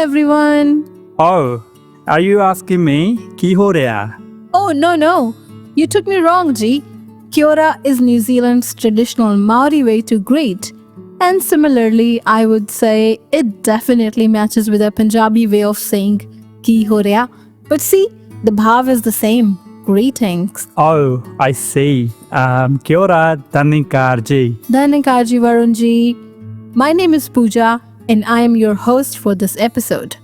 everyone. Oh, are you asking me? Ki ho raha? Oh, no. You took me wrong, G. Kia ora is New Zealand's traditional Maori way to greet. And similarly, I would say it definitely matches with a Punjabi way of saying ki ho raha. But see, the bhav is the same. Greetings. Oh, I see. Kia ora, Sant Nirankari. Sant Nirankari, Varun ji. My name is Pooja and I am your host for this episode.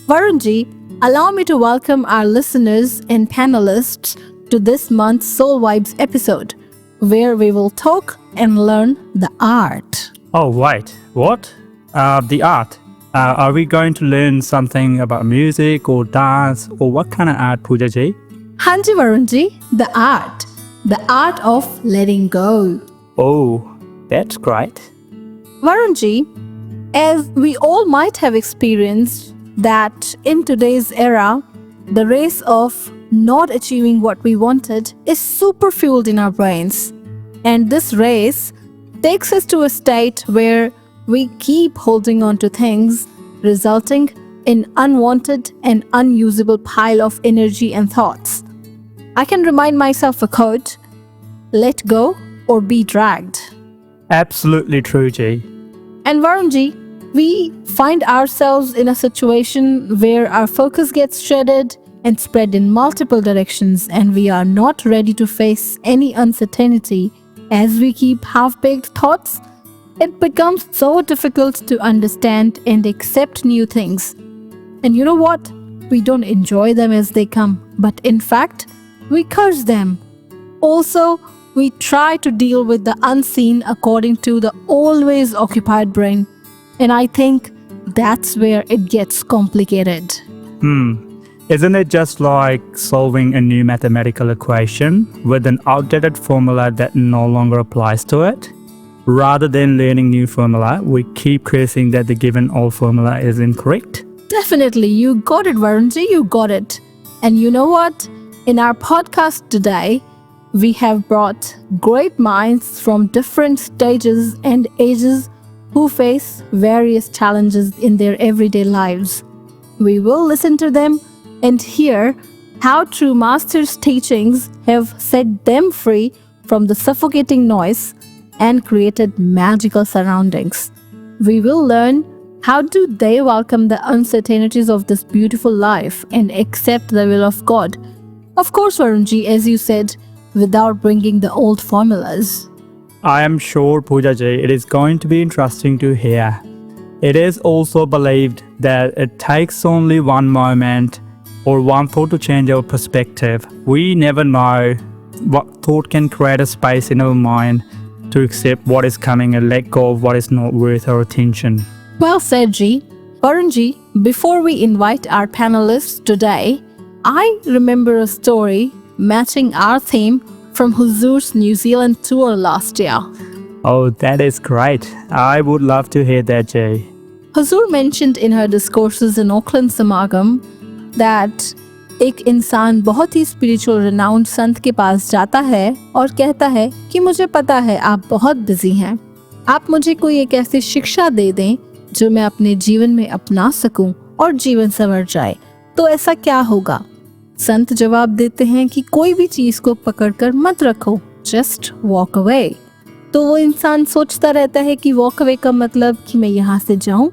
Varun ji, allow me to welcome our listeners and panelists to this month's Soul Vibes episode, where we will talk and learn the art. Oh, wait. What? The art. Are we going to learn something about music or dance or what kind of art, Pooja ji? Hanji Varun ji, the art of letting go. Oh, that's great. Varun ji, as we all might have experienced that in today's era, the race of not achieving what we wanted is super fueled in our brains. And this race takes us to a state where we keep holding on to things, resulting in unwanted and unusable pile of energy and thoughts. I can remind myself a quote, let go or be dragged. Absolutely true, Ji. And Varun ji, we find ourselves in a situation where our focus gets shredded and spread in multiple directions, and we are not ready to face any uncertainty as we keep half-baked thoughts. It becomes so difficult to understand and accept new things. And you know what? We don't enjoy them as they come, but in fact, we curse them. Also, we try to deal with the unseen according to the always occupied brain. And I think that's where it gets complicated. Isn't it just like solving a new mathematical equation with an outdated formula that no longer applies to it? Rather than learning new formula, we keep cursing that the given old formula is incorrect. Definitely, you got it, Varun ji, you got it. And you know what? In our podcast today, we have brought great minds from different stages and ages who face various challenges in their everyday lives. We will listen to them and hear how true Master's teachings have set them free from the suffocating noise and created magical surroundings. We will learn how do they welcome the uncertainties of this beautiful life and accept the will of God. Of course, Varun ji, as you said, without bringing the old formulas. I am sure, Pooja ji, it is going to be interesting to hear. It is also believed that it takes only one moment or one thought to change our perspective. We never know what thought can create a space in our mind to accept what is coming and let go of what is not worth our attention. Well said, Ji. Varun ji, before we invite our panelists today, I remember a story matching our theme from Huzur's New Zealand tour last year. Oh, that is great. I would love to hear that, Jay. Huzur mentioned in her discourses in Auckland Samagam that एक इंसान बहुत ही spiritual renowned संत के पास जाता है और कहता है कि मुझे पता है आप बहुत बिजी हैं, आप मुझे कोई एक ऐसी शिक्षा दे दें जो मैं अपने जीवन में अपना सकूं और जीवन संवर जाए, तो ऐसा क्या होगा? संत जवाब देते हैं कि कोई भी चीज को पकड़कर मत रखो, जस्ट वॉक अवे। तो वो इंसान सोचता रहता है कि वॉक अवे का मतलब कि मैं यहाँ से जाऊं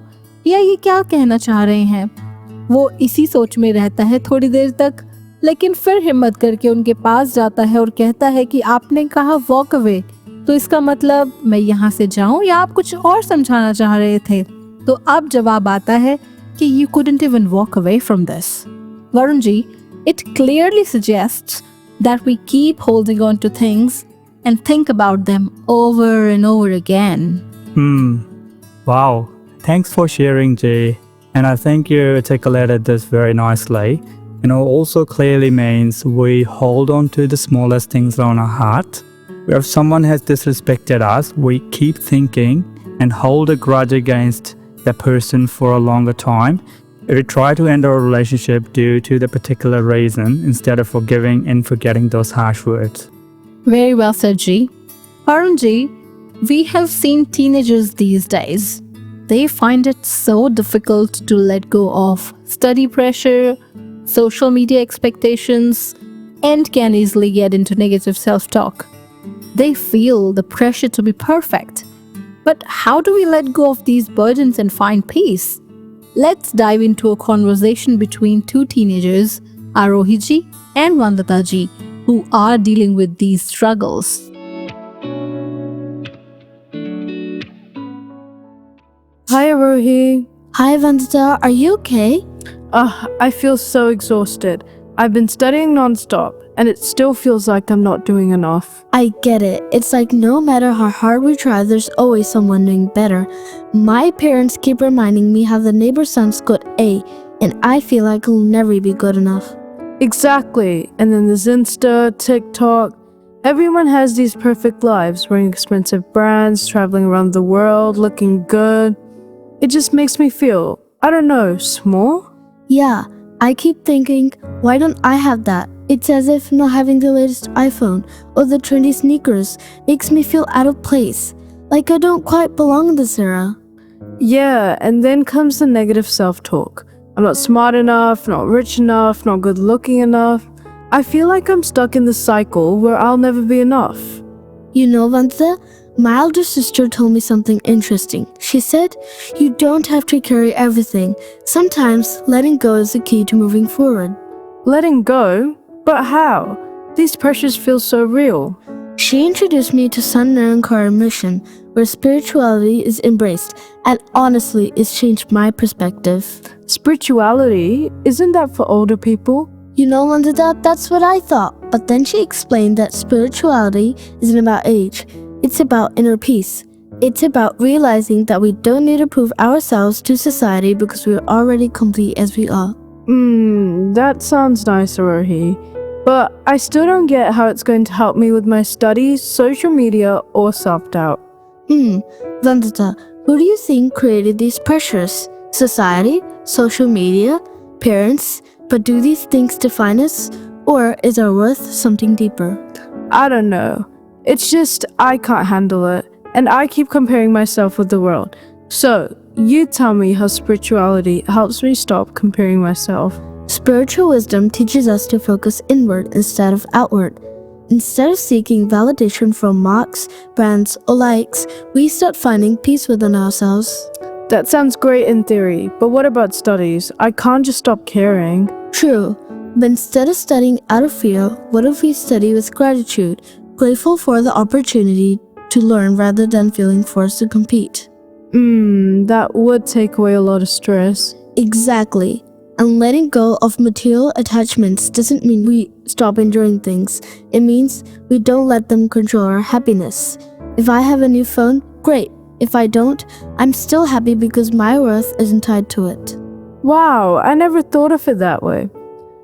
या ये क्या कहना चाह रहे हैं। वो इसी सोच में रहता है थोड़ी देर तक, लेकिन फिर हिम्मत करके उनके पास जाता है और कहता है कि आपने कहा वॉक अवे, तो इसका मतलब मैं यहाँ से जाऊं या आप कुछ और समझाना चाह रहे थे? तो अब जवाब आता है कि you couldn't even walk away from this. Varun ji, it clearly suggests that we keep holding on to things and think about them over and over again. Wow. Thanks for sharing, Jay. And I think you articulated this very nicely. Also clearly means we hold on to the smallest things on our heart. If someone has disrespected us, we keep thinking and hold a grudge against that person for a longer time. We try to end our relationship due to the particular reason instead of forgiving and forgetting those harsh words. Very well said, Ji. Varun ji, we have seen teenagers these days They find it so difficult to let go of study pressure, social media expectations, and can easily get into negative self-talk. They feel the pressure to be perfect. But how do we let go of these burdens and find peace? Let's dive into a conversation between two teenagers, Arohiji and Vandataji, who are dealing with these struggles. Hi, Arohi. Hi Vandita, are you okay? I feel so exhausted. I've been studying non-stop, and it still feels like I'm not doing enough. I get it. It's like no matter how hard we try, there's always someone doing better. My parents keep reminding me how the neighbor's son's got A, and I feel like I'll never be good enough. Exactly. And then there's Insta, TikTok. Everyone has these perfect lives, wearing expensive brands, traveling around the world, looking good. It just makes me feel, I don't know, small? Yeah, I keep thinking, why don't I have that? It's as if not having the latest iPhone or the trendy sneakers makes me feel out of place, like I don't quite belong in this era. Yeah, and then comes the negative self-talk. I'm not smart enough, not rich enough, not good looking enough. I feel like I'm stuck in this cycle where I'll never be enough. You know, Vandita, my elder sister told me something interesting. She said, you don't have to carry everything. Sometimes letting go is the key to moving forward. Letting go? But how? These pressures feel so real. She introduced me to Sant Nirankari mission, where spirituality is embraced, and honestly, it's changed my perspective. Spirituality? Isn't that for older people? You know, Vandita, that's what I thought. But then she explained that spirituality isn't about age. It's about inner peace. It's about realizing that we don't need to prove ourselves to society because we're already complete as we are. That sounds nice, Arohi. But I still don't get how it's going to help me with my studies, social media, or self-doubt. Vandita, who do you think created these pressures? Society? Social media? Parents? But do these things define us? Or is our worth something deeper? I don't know. It's just I can't handle it, and I keep comparing myself with the world. So, you tell me how spirituality helps me stop comparing myself. Spiritual wisdom teaches us to focus inward instead of outward. Instead of seeking validation from marks, brands, or likes, we start finding peace within ourselves. That sounds great in theory, but what about studies? I can't just stop caring. True, but instead of studying out of fear, what if we study with gratitude, grateful for the opportunity to learn rather than feeling forced to compete? That would take away a lot of stress. Exactly. And letting go of material attachments doesn't mean we stop enjoying things. It means we don't let them control our happiness. If I have a new phone, great. If I don't, I'm still happy because my worth isn't tied to it. Wow, I never thought of it that way.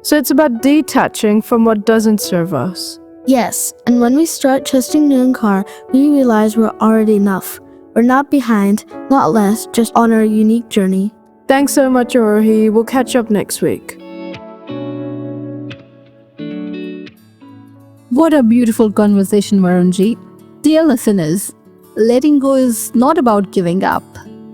So it's about detaching from what doesn't serve us. Yes, and when we start trusting Nirankar, we realize we're already enough. We're not behind, not less, just on our unique journey. Thanks so much, Arohi. We'll catch up next week. What a beautiful conversation, Varunji. Dear listeners, letting go is not about giving up.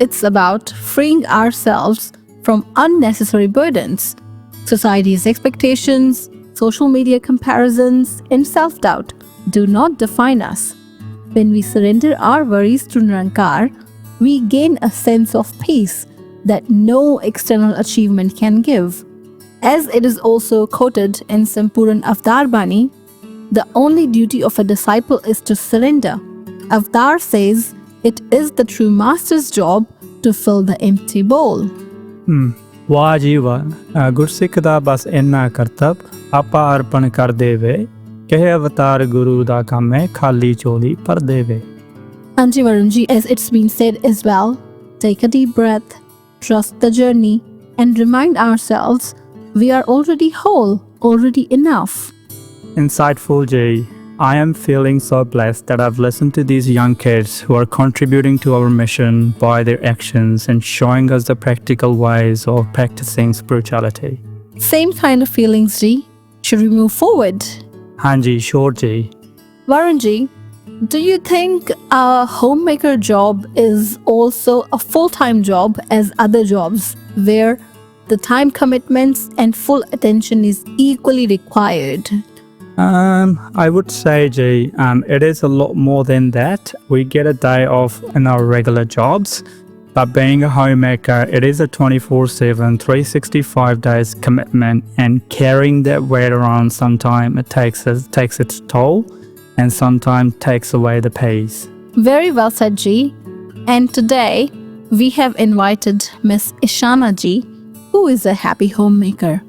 It's about freeing ourselves from unnecessary burdens, society's expectations, social media comparisons, and self-doubt do not define us. When we surrender our worries to Nirankar, we gain a sense of peace that no external achievement can give. As it is also quoted in Sampuran Avtar Bani, the only duty of a disciple is to surrender. Avtar says it is the true master's job to fill the empty bowl. ਵਾਹ ਜੀ ਵਾਹ ਗੁਰਸਿੱਖ ਦਾ ਬਸ ਇੰਨਾ ਕਰਤੱਵ ਆਪਾ ਅਰਪਣ ਕਰ ਦੇਵੇ ਕਹੇ ਅਵਤਾਰ ਗੁਰੂ ਦਾ ਕੰਮ ਹੈ ਖਾਲੀ ਝੋਲੀ ਭਰ ਦੇਵੇ. Anji Varunji, as it's been said as well, take a deep breath, trust the journey, and remind ourselves we are already whole, already enough. Insightful, Jay. I am feeling so blessed that I've listened to these young kids who are contributing to our mission by their actions and showing us the practical ways of practicing spirituality. Same kind of feelings, Ji. Should we move forward? Hanji, sure, Jay. Varunji, Do you think a homemaker job is also a full-time job as other jobs, where the time commitments and full attention is equally required? I would say, G, it is a lot more than that. We get a day off in our regular jobs, but being a homemaker, it is a 24/7, 365 days commitment, and carrying that weight around sometimes it takes its toll, and sometimes takes away the peace. Very well said, Ji. And today, we have invited Miss Ishana Ji, who is a happy homemaker.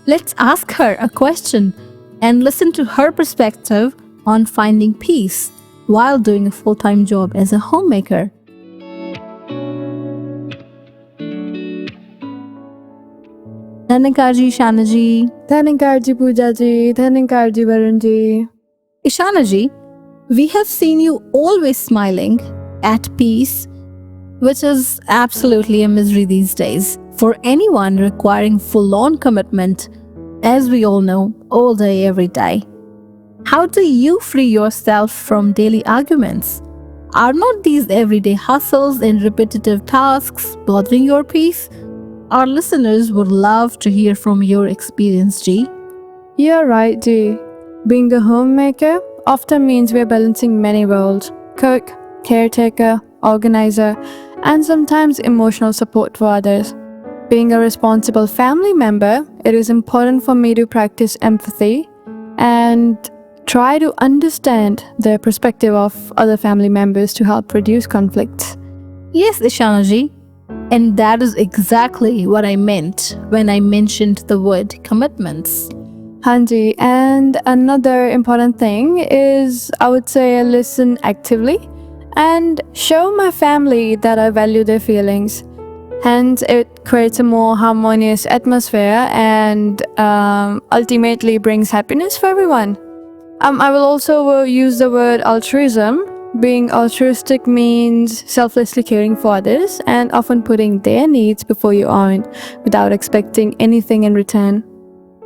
Let's ask her a question and listen to her perspective on finding peace while doing a full-time job as a homemaker. Nanankar ji, Ishana ji. Nirankari ji, Pooja ji, Nirankari ji, Varun ji. Ishana ji, we have seen you always smiling, at peace, which is absolutely a misery these days for anyone requiring full-on commitment, as we all know, all day, every day. How do you free yourself from daily arguments? Are not these everyday hustles and repetitive tasks bothering your peace? Our listeners would love to hear from your experience, Ji. You're right, Ji. Being a homemaker often means we're balancing many roles: cook, caretaker, organizer, and sometimes emotional support for others. Being a responsible family member, it is important for me to practice empathy and try to understand the perspective of other family members to help reduce conflicts. Yes, Ishana ji. And that is exactly what I meant when I mentioned the word commitments. Hanji, and another important thing is, I would say, listen actively and show my family that I value their feelings. Hence, it creates a more harmonious atmosphere and ultimately brings happiness for everyone. I will also use the word altruism. Being altruistic means selflessly caring for others and often putting their needs before your own without expecting anything in return.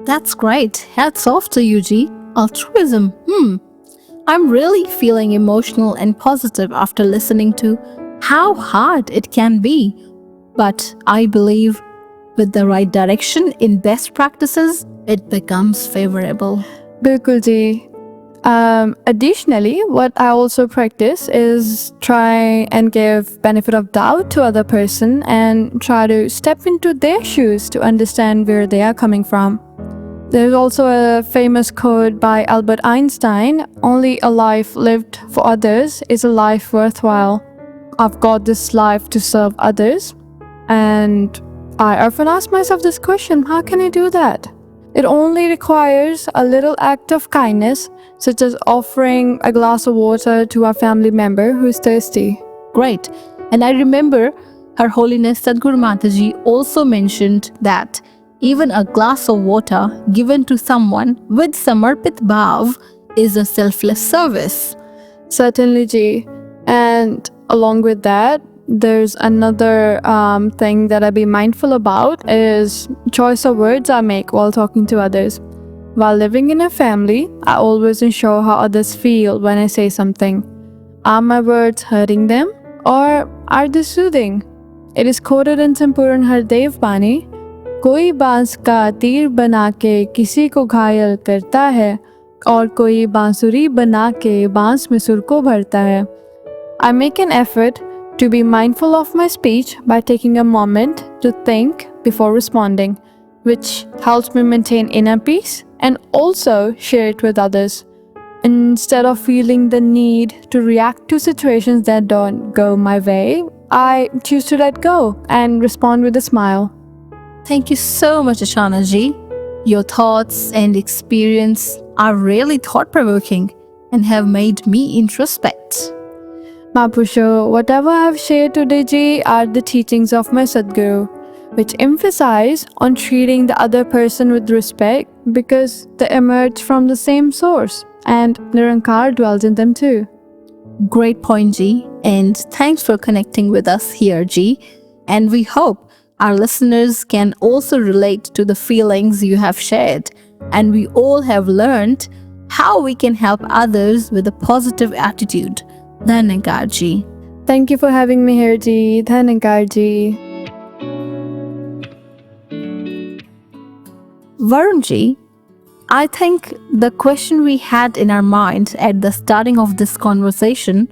That's great. Hats off to you, Ji. Altruism. I'm really feeling emotional and positive after listening to how hard it can be. But I believe with the right direction in best practices, it becomes favorable. Bilkul ji. Additionally, what I also practice is try and give benefit of doubt to other person and try to step into their shoes to understand where they are coming from. There's also a famous quote by Albert Einstein: "Only a life lived for others is a life worthwhile." I've got this life to serve others, and I often ask myself this question: how can I do that? It only requires a little act of kindness, such as offering a glass of water to a family member who is thirsty. Great. And I remember Her Holiness Satguru Mataji also mentioned that even a glass of water given to someone with samarpit bhav is a selfless service. Certainly, Ji. And along with that, there's another thing that I be mindful about is choice of words I make while talking to others. While living in a family, I always ensure how others feel when I say something. Are my words hurting them or are they soothing? It is quoted in Sampuran Hardev Bani, "Koi बांस का तीर बना के किसी को घायल करता है और कोई बांसुरी बना के बांस में सुर को भरता है." I make an effort to be mindful of my speech by taking a moment to think before responding, which helps me maintain inner peace and also share it with others. Instead of feeling the need to react to situations that don't go my way, I choose to let go and respond with a smile. Thank you so much, Ishana ji. Your thoughts and experience are really thought-provoking and have made me introspect. Mapusho, whatever I've shared today, Ji, are the teachings of my Sadguru, which emphasize on treating the other person with respect because they emerge from the same source and Nirankar dwells in them too. Great point, Ji, and thanks for connecting with us here, Ji. And we hope our listeners can also relate to the feelings you have shared, and we all have learned how we can help others with a positive attitude. Dhanyankar. Thank you for having me here, Ji. Dhanankar ji. Varunji, I think the question we had in our mind at the starting of this conversation,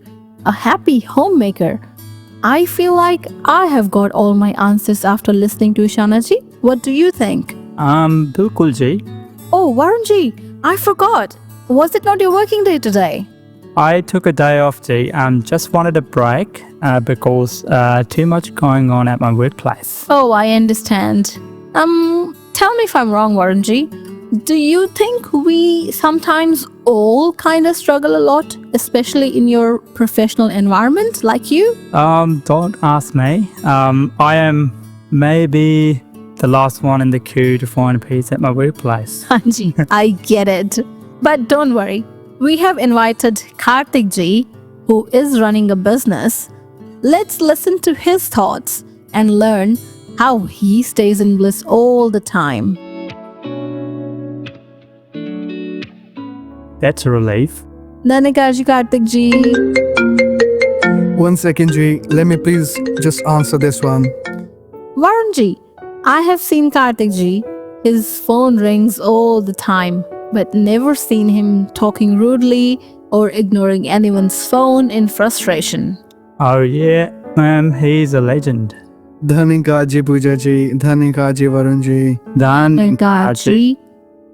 a happy homemaker, I feel like I have got all my answers after listening to Ishanaji. What do you think? Bilkul ji. Oh, Varunji, I forgot. Was it not your working day today? I took a day off, ji, and just wanted a break because too much going on at my workplace. Oh, I understand. Tell me if I'm wrong, Varunji. Do you think we sometimes all kind of struggle a lot, especially in your professional environment like you? Don't ask me. I am maybe the last one in the queue to find peace at my workplace. Hanji, I get it. But don't worry. We have invited Karthik ji, who is running a business. Let's listen to his thoughts and learn how he stays in bliss all the time. That's a relief. Dhanyankar ji, Karthik ji. 1 second, Ji. Let me please just answer this one. Varun ji, I have seen Karthik ji. His phone rings all the time, but never seen him talking rudely or ignoring anyone's phone in frustration. Oh yeah, he's a legend. Dhanankar ji, Pooja ji. Dhanankar ji, Varun ji. Dhanyankar ji.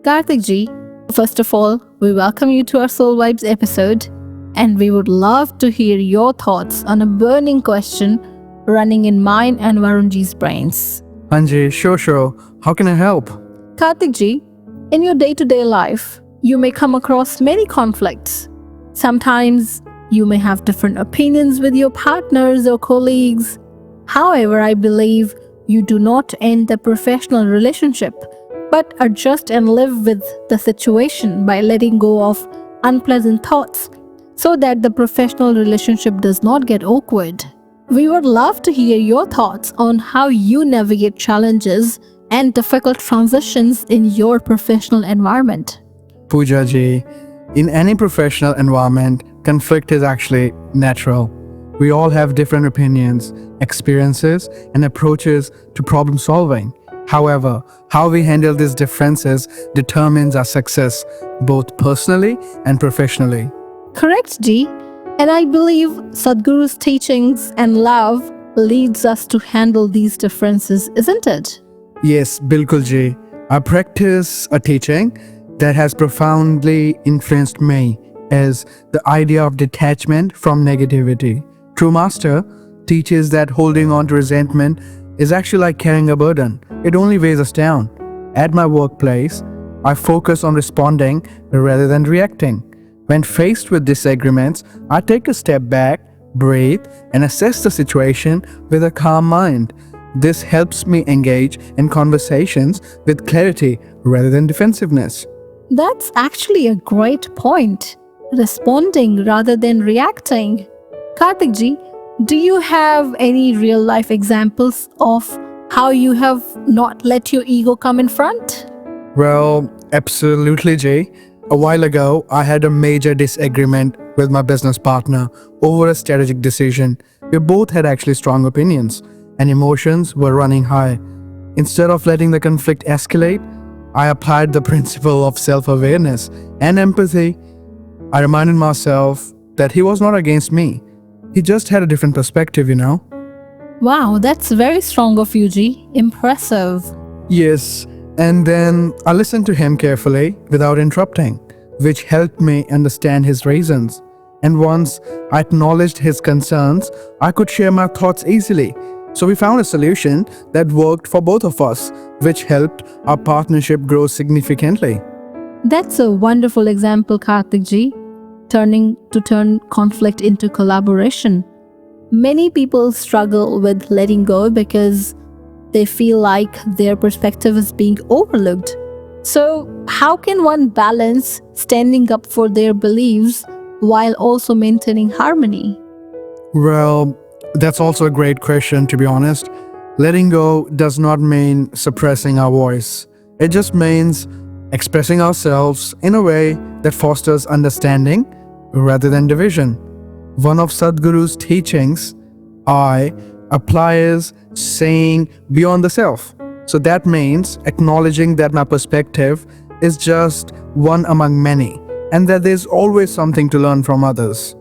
Karthik ji, first of all, we welcome you to our Soul Vibes episode, and we would love to hear your thoughts on a burning question running in mine and Varunji's brains. Anji, sure. How can I help? Karthik ji, in your day-to-day life, you may come across many conflicts. Sometimes you may have different opinions with your partners or colleagues. However, I believe you do not end the professional relationship, but adjust and live with the situation by letting go of unpleasant thoughts so that the professional relationship does not get awkward. We would love to hear your thoughts on how you navigate challenges and difficult transitions in your professional environment. Pooja ji, in any professional environment, conflict is actually natural. We all have different opinions, experiences, and approaches to problem solving. However, how we handle these differences determines our success, both personally and professionally. Correct, Ji. And I believe Satguru's teachings and love leads us to handle these differences, isn't it? Yes, Bilkul ji. I practice a teaching that has profoundly influenced me is the idea of detachment from negativity. True Master teaches that holding on to resentment is actually like carrying a burden. It only weighs us down. At my workplace, I focus on responding rather than reacting. When faced with disagreements, I take a step back, breathe, and assess the situation with a calm mind. This helps me engage in conversations with clarity rather than defensiveness. That's actually a great point. Responding rather than reacting. Karthik ji, do you have any real life examples of how you have not let your ego come in front? Well, absolutely, Jay. A while ago, I had a major disagreement with my business partner over a strategic decision. We both had actually strong opinions, and emotions were running high. Instead of letting the conflict escalate, I applied the principle of self-awareness and empathy. I reminded myself that he was not against me. He just had a different perspective, you know? Wow, that's very strong of you, Ji. Impressive. Yes, and then I listened to him carefully without interrupting, which helped me understand his reasons. And once I acknowledged his concerns, I could share my thoughts easily. So we found a solution that worked for both of us, which helped our partnership grow significantly. That's a wonderful example, Karthik ji. Turn conflict into collaboration. Many people struggle with letting go because they feel like their perspective is being overlooked. So, how can one balance standing up for their beliefs while also maintaining harmony? Well, that's also a great question, to be honest. Letting go does not mean suppressing our voice. It just means expressing ourselves in a way that fosters understanding rather than division. One of Sadhguru's teachings I apply is saying beyond the self. So that means acknowledging that my perspective is just one among many and that there's always something to learn from others.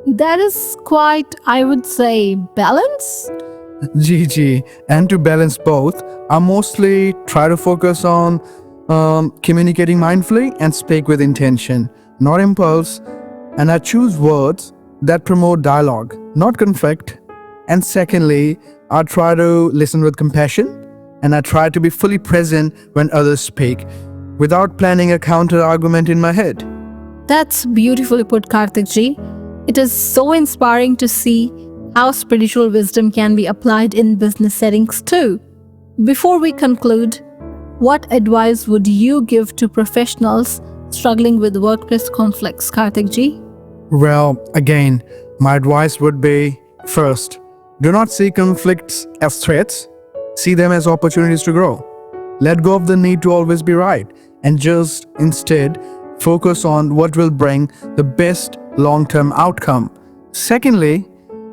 That is quite, I would say, balance. GG. And to balance both, I mostly try to focus on communicating mindfully and speak with intention, not impulse. And I choose words that promote dialogue, not conflict. And secondly, I try to listen with compassion and I try to be fully present when others speak without planning a counter argument in my head. That's beautifully put, Karthik ji. It is so inspiring to see how spiritual wisdom can be applied in business settings too. Before we conclude, what advice would you give to professionals struggling with workplace conflicts, Karthik ji? Well, again, my advice would be, first, do not see conflicts as threats. See them as opportunities to grow. Let go of the need to always be right and just instead focus on what will bring the best long-term outcome. Secondly,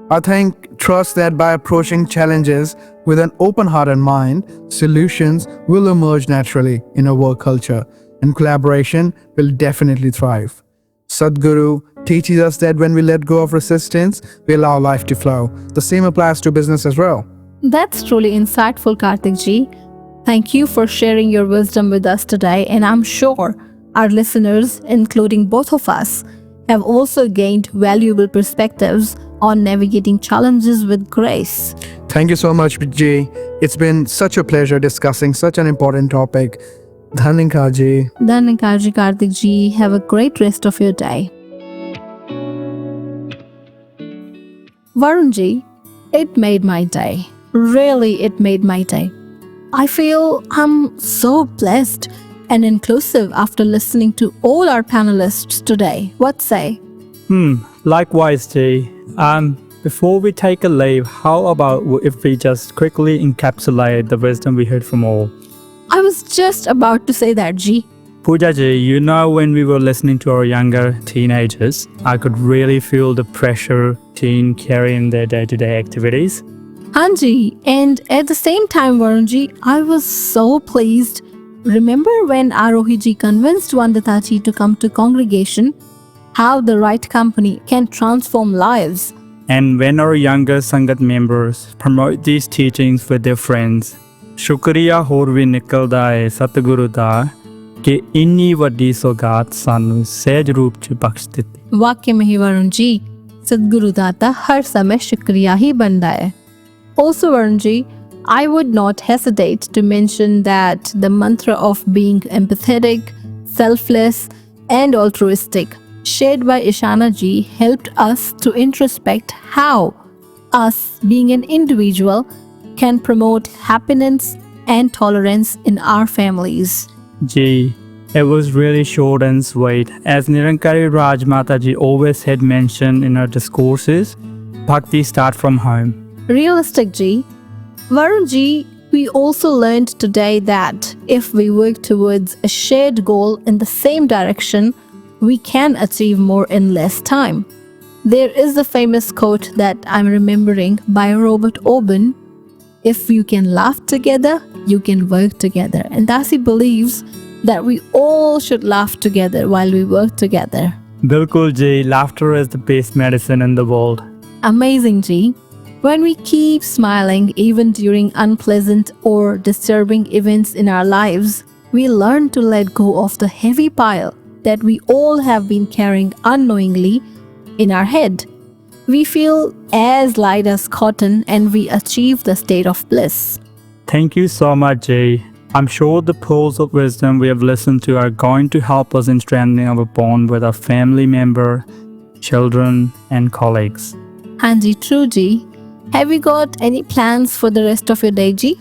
I think trust that by approaching challenges with an open heart and mind, solutions will emerge naturally in a work culture and collaboration will definitely thrive. Sadhguru teaches us that when we let go of resistance, we allow life to flow. The same applies to business as well. That's truly insightful, Karthik ji. Thank you for sharing your wisdom with us today, and I'm sure our listeners, including both of us, have also gained valuable perspectives on navigating challenges with grace. Thank you so much, Ji. It's been such a pleasure discussing such an important topic. Dhanyakar ji. Dhanyakar ji, Karthik ji. Have a great rest of your day. Varun ji, it made my day. Really, it made my day. I feel I'm so blessed and inclusive after listening to all our panelists today. What say? Likewise, Jay. Before we take a leave, how about if we just quickly encapsulate the wisdom we heard from all? I was just about to say that, Ji. Pooja ji, you know, when we were listening to our younger teenagers, I could really feel the pressure teen carry in their day-to-day activities. Hanji, and at the same time, Varunji, I was so pleased. Remember when Arohi ji convinced Vandita ji to come to congregation? How the right company can transform lives. And when our younger Sangat members promote these teachings with their friends, Shukriya ਹੋਰ ਵੀ ਨਿਕਲਦਾ ਹੈ ਸਤਿਗੁਰੂ ਦਾ ਕਿ ਇੰਨੀ ਵੱਡੀ ਸੌਗਾਤ ਸਾਨੂੰ ਸਹਿਜ ਰੂਪ ਚ ਬਖਸ਼ ਦਿੱਤੀ। ਵਾਕਿਆ में ही वरुण जी, सतगुरु दाता हर समय शुक्रिया ही बनता है। Also, Varun ji, I would not hesitate to mention that the mantra of being empathetic, selfless, and altruistic, shared by Ishana ji, helped us to introspect how us, being an individual, can promote happiness and tolerance in our families. Gee, it was really short and sweet. As Nirankari Raj Mataji always had mentioned in her discourses, bhakti start from home. Realistic ji. Varun ji, we also learned today that if we work towards a shared goal in the same direction, we can achieve more in less time. There is a famous quote that I'm remembering by Robert Oben: if you can laugh together, you can work together. And thus he believes that we all should laugh together while we work together. Bilkul ji, laughter is the best medicine in the world. Amazing ji. When we keep smiling even during unpleasant or disturbing events in our lives, we learn to let go of the heavy pile that we all have been carrying unknowingly in our head. We feel as light as cotton and we achieve the state of bliss. Thank you so much, Jay. I'm sure the pearls of wisdom we have listened to are going to help us in strengthening our bond with our family member, children, and colleagues. Hanji, true ji. Have you got any plans for the rest of your day, ji?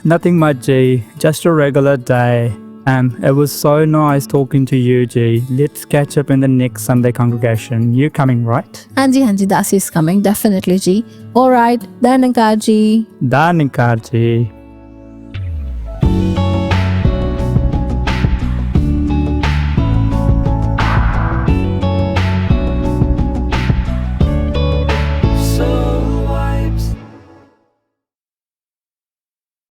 Nothing much, Jay. Just a regular day. It was so nice talking to you, Jay. Let's catch up in the next Sunday congregation. You coming, right? Hanji, Dasi is coming, definitely, ji. Alright, Dhanyakar ji. Dhanyakar ji.